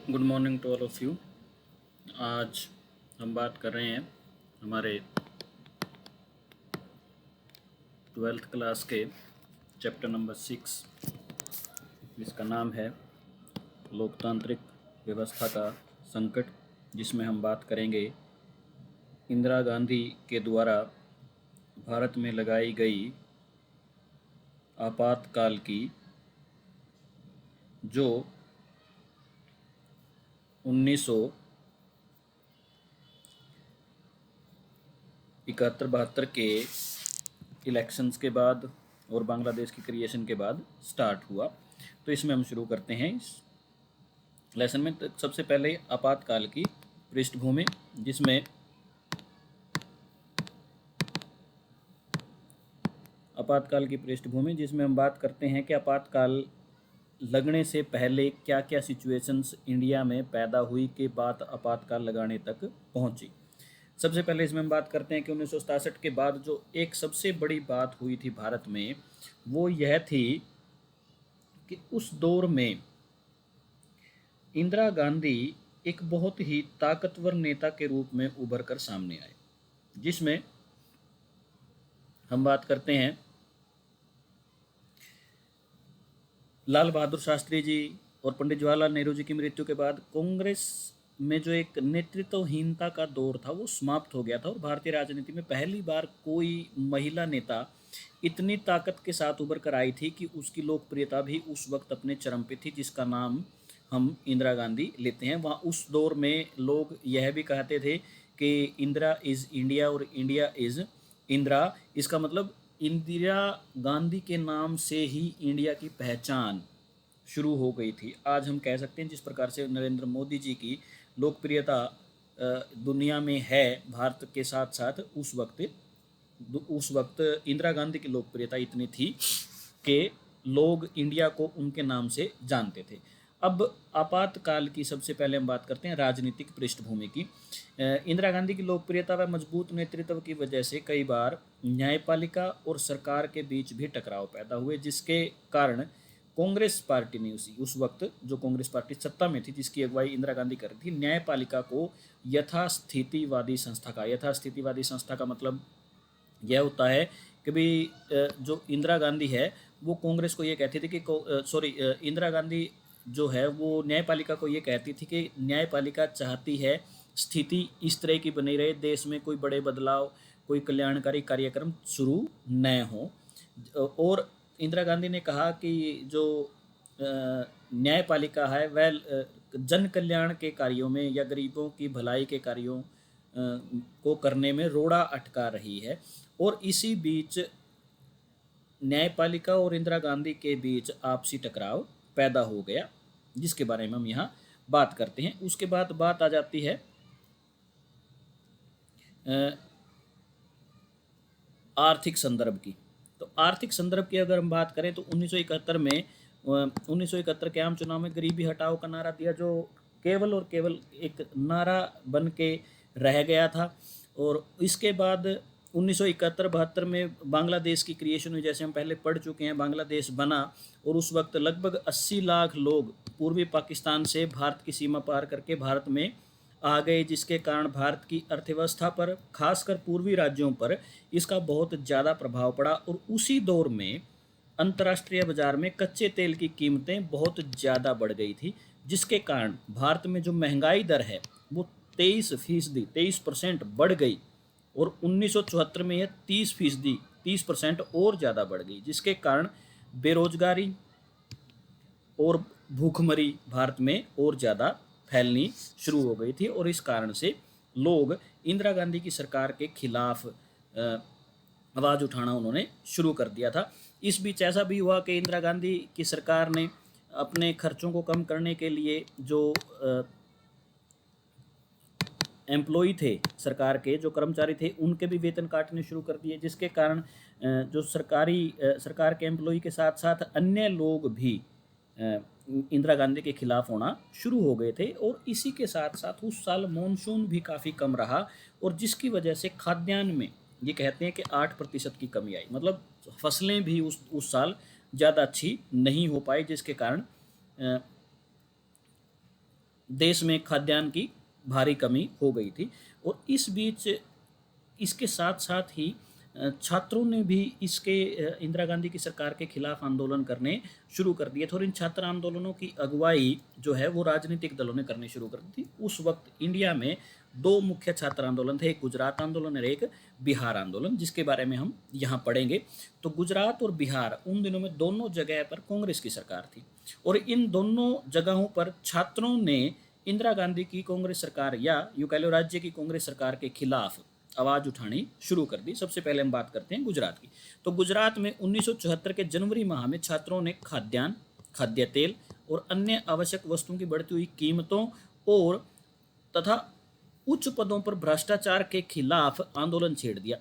Good morning to all of you. आज हम बात कर रहे हैं हमारे 12th क्लास के चैप्टर नंबर 6, जिसका नाम है लोकतांत्रिक व्यवस्था का संकट, जिसमें हम बात करेंगे इंदिरा गांधी के द्वारा भारत में लगाई गई आपातकाल की जो 1971-72 के इलेक्शंस के बाद और बांग्लादेश की क्रिएशन के बाद स्टार्ट हुआ। तो इसमें हम शुरू करते हैं इस लेसन में। तो सबसे पहले आपातकाल की पृष्ठभूमि, जिसमें हम बात करते हैं कि आपातकाल लगने से पहले क्या क्या सिचुएशंस इंडिया में पैदा हुई कि बात आपातकाल लगाने तक पहुंची। सबसे पहले इसमें हम बात करते हैं कि 1967 के बाद जो एक सबसे बड़ी बात हुई थी भारत में, वो यह थी कि उस दौर में इंदिरा गांधी एक बहुत ही ताकतवर नेता के रूप में उभर कर सामने आए, जिसमें हम बात करते हैं लाल बहादुर शास्त्री जी और पंडित जवाहरलाल नेहरू जी की मृत्यु के बाद कांग्रेस में जो एक नेतृत्वहीनता का दौर था वो समाप्त हो गया था, और भारतीय राजनीति में पहली बार कोई महिला नेता इतनी ताकत के साथ उभर कर आई थी कि उसकी लोकप्रियता भी उस वक्त अपने चरम पे थी, जिसका नाम हम इंदिरा गांधी लेते हैं। वहाँ उस दौर में लोग यह भी कहते थे कि इंदिरा इज़ इंडिया और इंडिया इज़ इंदिरा। इसका मतलब इंदिरा गांधी के नाम से ही इंडिया की पहचान शुरू हो गई थी। आज हम कह सकते हैं जिस प्रकार से नरेंद्र मोदी जी की लोकप्रियता दुनिया में है भारत के साथ साथ, उस वक्त इंदिरा गांधी की लोकप्रियता इतनी थी कि लोग इंडिया को उनके नाम से जानते थे। अब आपातकाल की सबसे पहले हम बात करते हैं राजनीतिक पृष्ठभूमि की। इंदिरा गांधी की लोकप्रियता व मजबूत नेतृत्व की वजह से कई बार न्यायपालिका और सरकार के बीच भी टकराव पैदा हुए, जिसके कारण कांग्रेस पार्टी ने उस वक्त जो कांग्रेस पार्टी सत्ता में थी, जिसकी अगुवाई इंदिरा गांधी कर रही थी, न्यायपालिका को यथास्थितिवादी संस्था का मतलब यह होता है कि भाई जो इंदिरा गांधी है वो कांग्रेस को ये कहती थी कि इंदिरा गांधी जो है वो न्यायपालिका को ये कहती थी कि न्यायपालिका चाहती है स्थिति इस तरह की बनी रहे, देश में कोई बड़े बदलाव, कोई कल्याणकारी कार्यक्रम शुरू न हो। और इंदिरा गांधी ने कहा कि जो न्यायपालिका है वह जन कल्याण के कार्यों में या गरीबों की भलाई के कार्यों को करने में रोड़ा अटका रही है। और इसी बीच न्यायपालिका और इंदिरा गांधी के बीच आपसी टकराव पैदा हो गया, जिसके बारे में हम यहाँ बात करते हैं। उसके बाद बात आ जाती है आर्थिक संदर्भ की। तो आर्थिक संदर्भ की अगर हम बात करें तो 1971 के आम चुनाव में गरीबी हटाओ का नारा दिया, जो केवल और केवल एक नारा बन के रह गया था। और इसके बाद 1971-72 में बांग्लादेश की क्रिएशन हुई, जैसे हम पहले पढ़ चुके हैं, बांग्लादेश बना और उस वक्त लगभग 80 लाख लोग पूर्वी पाकिस्तान से भारत की सीमा पार करके भारत में आ गए, जिसके कारण भारत की अर्थव्यवस्था पर, खासकर पूर्वी राज्यों पर इसका बहुत ज़्यादा प्रभाव पड़ा। और उसी दौर में अंतर्राष्ट्रीय बाजार में कच्चे तेल की कीमतें बहुत ज़्यादा बढ़ गई थी, जिसके कारण भारत में जो महंगाई दर है वो 23% बढ़ गई, और 1974 में यह 30% और ज़्यादा बढ़ गई, जिसके कारण बेरोजगारी और भूखमरी भारत में और ज़्यादा फैलनी शुरू हो गई थी। और इस कारण से लोग इंदिरा गांधी की सरकार के खिलाफ आवाज़ उठाना उन्होंने शुरू कर दिया था। इस बीच ऐसा भी हुआ कि इंदिरा गांधी की सरकार ने अपने खर्चों को कम करने के लिए जो एम्प्लॉई थे, सरकार के जो कर्मचारी थे, उनके भी वेतन काटने शुरू कर दिए, जिसके कारण जो सरकार के एम्प्लॉई के साथ साथ अन्य लोग भी इंदिरा गांधी के खिलाफ होना शुरू हो गए थे। और इसी के साथ साथ उस साल मॉनसून भी काफ़ी कम रहा, और जिसकी वजह से खाद्यान्न में ये कहते हैं कि 8% की कमी आई, मतलब फसलें भी उस साल ज़्यादा अच्छी नहीं हो पाई, जिसके कारण देश में खाद्यान्न की भारी कमी हो गई थी। और इस बीच इसके साथ साथ ही छात्रों ने भी इंदिरा गांधी की सरकार के खिलाफ आंदोलन करने शुरू कर दिए थे। और इन छात्र आंदोलनों की अगुवाई जो है वो राजनीतिक दलों ने करनी शुरू कर दी थी। उस वक्त इंडिया में दो मुख्य छात्र आंदोलन थे, एक गुजरात आंदोलन और एक बिहार आंदोलन, जिसके बारे में हम यहाँ पढ़ेंगे। तो गुजरात और बिहार उन दिनों में दोनों जगह पर कांग्रेस की सरकार थी, और इन दोनों जगहों पर छात्रों ने इंदिरा गांधी की कांग्रेस सरकार या यूं कह लो राज्य की कांग्रेस सरकार के खिलाफ आवाज़ उठानी शुरू कर दी। सबसे पहले हम बात करते हैं गुजरात की। तो गुजरात में 1974 के जनवरी माह में छात्रों ने खाद्यान्न, खाद्य तेल और अन्य आवश्यक वस्तुओं की बढ़ती हुई कीमतों और तथा उच्च पदों पर भ्रष्टाचार के खिलाफ आंदोलन छेड़ दिया।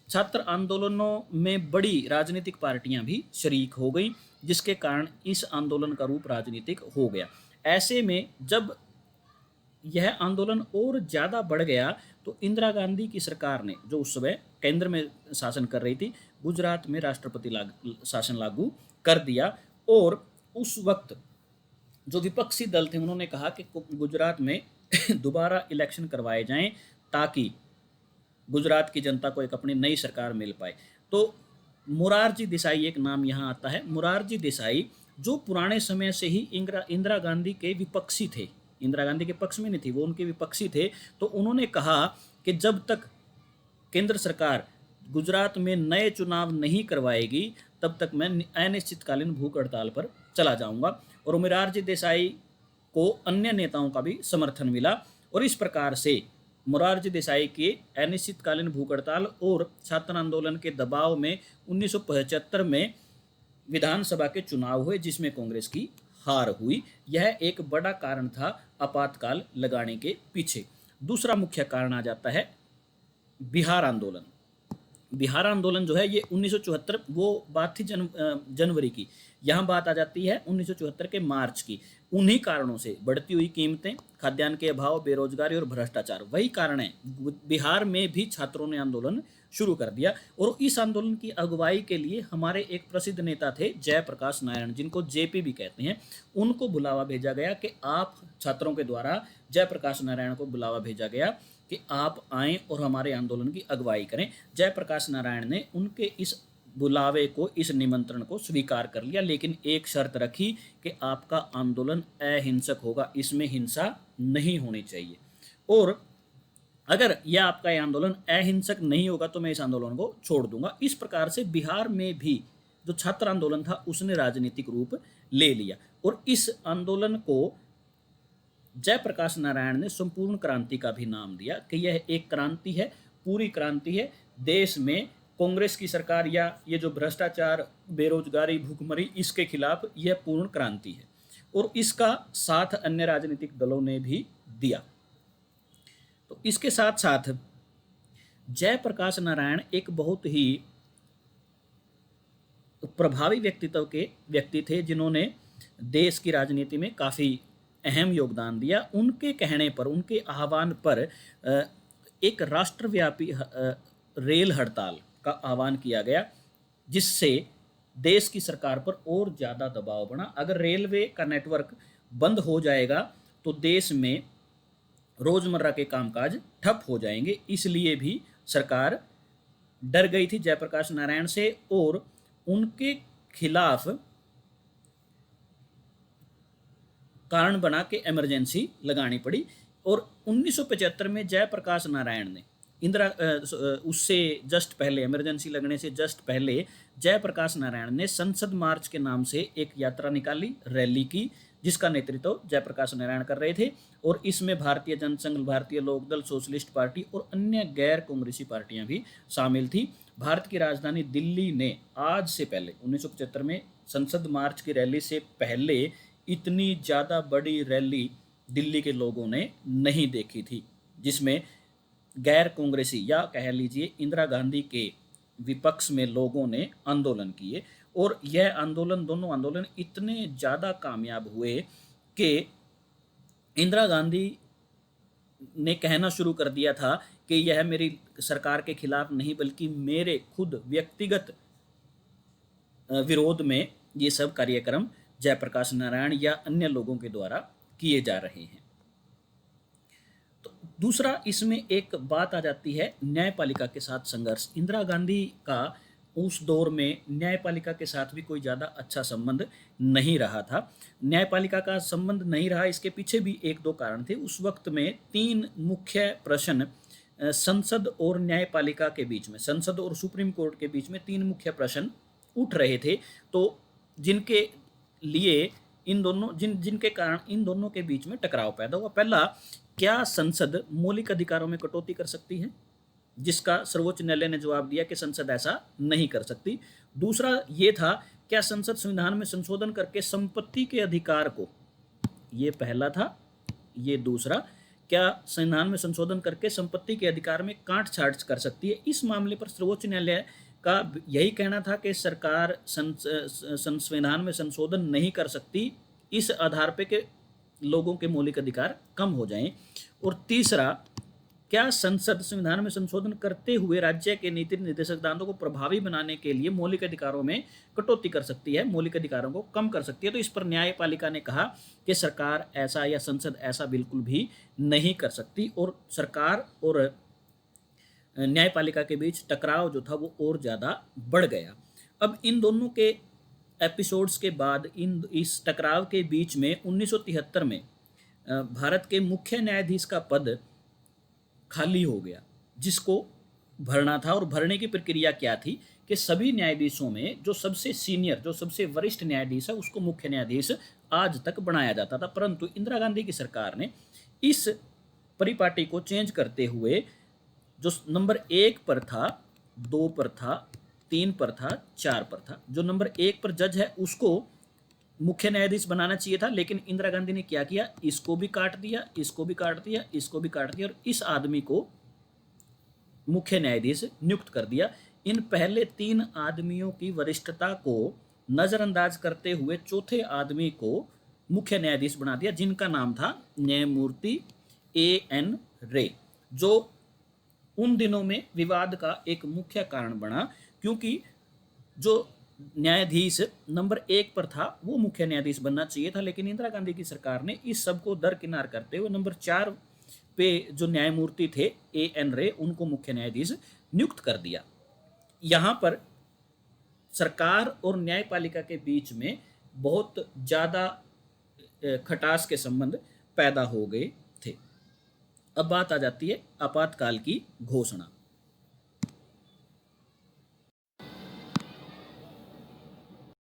छात्र आंदोलनों में बड़ी राजनीतिक पार्टियां भी शरीक हो गई, जिसके कारण इस आंदोलन का रूप राजनीतिक हो गया। ऐसे में जब यह आंदोलन और ज़्यादा बढ़ गया तो इंदिरा गांधी की सरकार ने, जो उस समय केंद्र में शासन कर रही थी, गुजरात में राष्ट्रपति शासन लागू कर दिया। और उस वक्त जो विपक्षी दल थे उन्होंने कहा कि गुजरात में दोबारा इलेक्शन करवाए जाएं ताकि गुजरात की जनता को एक अपनी नई सरकार मिल पाए। तो मोरारजी देसाई एक नाम यहाँ आता है। मोरारजी देसाई जो पुराने समय से ही इंदिरा गांधी के विपक्षी थे, इंदिरा गांधी के पक्ष में नहीं थी, वो उनके विपक्षी थे। तो उन्होंने कहा कि जब तक केंद्र सरकार गुजरात में नए चुनाव नहीं करवाएगी तब तक मैं अनिश्चितकालीन भूख हड़ताल पर चला जाऊंगा। और मोरारजी देसाई को अन्य नेताओं का भी समर्थन मिला, और इस प्रकार से मोरारजी देसाई के अनिश्चितकालीन भूख हड़ताल और छात्र आंदोलन के दबाव में 1975 में विधानसभा के चुनाव हुए, जिसमें कांग्रेस की हार हुई। यह एक बड़ा कारण था आपातकाल लगाने के पीछे। दूसरा मुख्य कारण आ जाता है बिहार आंदोलन। बिहार आंदोलन जो है ये 1974, वो बात थी जनवरी की, यहाँ बात आ जाती है 1974 के मार्च की। उन्हीं कारणों से बढ़ती हुई कीमतें, खाद्यान्न के अभाव, बेरोजगारी और भ्रष्टाचार, वही कारण है। बिहार में भी छात्रों ने आंदोलन शुरू कर दिया, और इस आंदोलन की अगुवाई के लिए हमारे एक प्रसिद्ध नेता थे जयप्रकाश नारायण, जिनको जेपी भी कहते हैं। उनको बुलावा भेजा गया कि आप, छात्रों के द्वारा जयप्रकाश नारायण को बुलावा भेजा गया कि आप आएँ और हमारे आंदोलन की अगुवाई करें। जयप्रकाश नारायण ने उनके इस बुलावे को, इस निमंत्रण को स्वीकार कर लिया, लेकिन एक शर्त रखी कि आपका आंदोलन अहिंसक होगा, इसमें हिंसा नहीं होनी चाहिए, और अगर यह आपका यह आंदोलन अहिंसक नहीं होगा तो मैं इस आंदोलन को छोड़ दूंगा। इस प्रकार से बिहार में भी जो छात्र आंदोलन था उसने राजनीतिक रूप ले लिया, और इस आंदोलन को जयप्रकाश नारायण ने संपूर्ण क्रांति का भी नाम दिया कि यह एक क्रांति है, पूरी क्रांति है। देश में कांग्रेस की सरकार या ये जो भ्रष्टाचार, बेरोजगारी, भूखमरी, इसके खिलाफ यह पूर्ण क्रांति है, और इसका साथ अन्य राजनीतिक दलों ने भी दिया। तो इसके साथ साथ जयप्रकाश नारायण एक बहुत ही प्रभावी व्यक्तित्व के व्यक्ति थे, जिन्होंने देश की राजनीति में काफ़ी अहम योगदान दिया। उनके कहने पर, उनके आह्वान पर एक राष्ट्रव्यापी रेल हड़ताल का आह्वान किया गया, जिससे देश की सरकार पर और ज़्यादा दबाव बढ़ा। अगर रेलवे का नेटवर्क बंद हो जाएगा तो देश में रोज़मर्रा के कामकाज ठप हो जाएंगे। इसलिए भी सरकार डर गई थी जयप्रकाश नारायण से, और उनके खिलाफ कारण बना के इमरजेंसी लगानी पड़ी। और 1975 में जयप्रकाश नारायण ने उससे जस्ट पहले, इमरजेंसी लगने से जस्ट पहले, जयप्रकाश नारायण ने संसद मार्च के नाम से एक यात्रा निकाली, रैली की, जिसका नेतृत्व जयप्रकाश नारायण कर रहे थे। और इसमें भारतीय जनसंघ, भारतीय लोकदल, सोशलिस्ट पार्टी और अन्य गैर कांग्रेसी पार्टियां भी शामिल थी। भारत की राजधानी दिल्ली ने आज से पहले 1975 में संसद मार्च की रैली से पहले इतनी ज़्यादा बड़ी रैली दिल्ली के लोगों ने नहीं देखी थी, जिसमें गैर कांग्रेसी या कह लीजिए इंदिरा गांधी के विपक्ष में लोगों ने आंदोलन किए। और यह आंदोलन, दोनों आंदोलन इतने ज़्यादा कामयाब हुए कि इंदिरा गांधी ने कहना शुरू कर दिया था कि यह मेरी सरकार के खिलाफ नहीं बल्कि मेरे खुद व्यक्तिगत विरोध में ये सब कार्यक्रम जयप्रकाश नारायण या अन्य लोगों के द्वारा किए जा रहे हैं। दूसरा इसमें एक बात आ जाती है न्यायपालिका के साथ संघर्ष। इंदिरा गांधी का उस दौर में न्यायपालिका के साथ भी कोई ज़्यादा अच्छा संबंध नहीं रहा था। न्यायपालिका का संबंध नहीं रहा, इसके पीछे भी एक दो कारण थे। उस वक्त में तीन मुख्य प्रश्न संसद और न्यायपालिका के बीच में, संसद और सुप्रीम कोर्ट के बीच में तीन मुख्य प्रश्न उठ रहे थे। तो जिनके लिए जिनके कारण इन दोनों के बीच में टकराव पैदा हुआ। पहला, क्या संसद मौलिक अधिकारों में कटौती कर सकती है, जिसका सर्वोच्च न्यायालय ने जवाब दिया कि संसद ऐसा नहीं कर सकती। दूसरा ये था, क्या संसद संविधान में संशोधन करके संपत्ति के अधिकार को, ये पहला था। ये दूसरा, क्या संविधान में संशोधन करके संपत्ति के अधिकार में काट छाट कर सकती है। इस मामले पर सर्वोच्च न्यायालय का यही कहना था कि सरकार संविधान में संशोधन नहीं कर सकती, इस आधार पे कि लोगों के मौलिक अधिकार कम हो जाएं। और तीसरा, क्या संसद संविधान में संशोधन करते हुए राज्य के नीति निर्देशक सिद्धांतों को प्रभावी बनाने के लिए मौलिक अधिकारों में कटौती कर सकती है, मौलिक अधिकारों को कम कर सकती है। तो इस पर न्यायपालिका ने कहा कि सरकार ऐसा या संसद ऐसा बिल्कुल भी नहीं कर सकती, और सरकार और न्यायपालिका के बीच टकराव जो था वो और ज़्यादा बढ़ गया। अब इन दोनों के एपिसोड्स के बाद इस टकराव के बीच में 1973 में भारत के मुख्य न्यायाधीश का पद खाली हो गया, जिसको भरना था। और भरने की प्रक्रिया क्या थी कि सभी न्यायाधीशों में जो सबसे सीनियर, जो सबसे वरिष्ठ न्यायाधीश है, उसको मुख्य न्यायाधीश आज तक बनाया जाता था। परंतु इंदिरा गांधी की सरकार ने इस परिपाटी को चेंज करते हुए जो नंबर 1 पर था, 2 पर था, 3 पर था, 4 पर था, जो नंबर 1 पर जज है उसको मुख्य न्यायाधीश बनाना चाहिए था। लेकिन इंदिरा गांधी ने क्या किया, इसको भी काट दिया, इसको भी काट दिया, इसको भी काट दिया, और इस आदमी को मुख्य न्यायाधीश नियुक्त कर दिया। इन पहले 3 आदमियों की वरिष्ठता को नजरअंदाज करते हुए चौथे आदमी को मुख्य न्यायाधीश बना दिया, जिनका नाम था न्यायमूर्ति A.N. रे, जो उन दिनों में विवाद का एक मुख्य कारण बना, क्योंकि जो न्यायाधीश नंबर 1 पर था वो मुख्य न्यायाधीश बनना चाहिए था। लेकिन इंदिरा गांधी की सरकार ने इस सब को दरकिनार करते हुए नंबर 4 पे जो न्यायमूर्ति थे A.N. रे, उनको मुख्य न्यायाधीश नियुक्त कर दिया। यहाँ पर सरकार और न्यायपालिका के बीच में बहुत ज़्यादा खटास के संबंध पैदा हो गए थे। अब बात आ जाती है आपातकाल की घोषणा।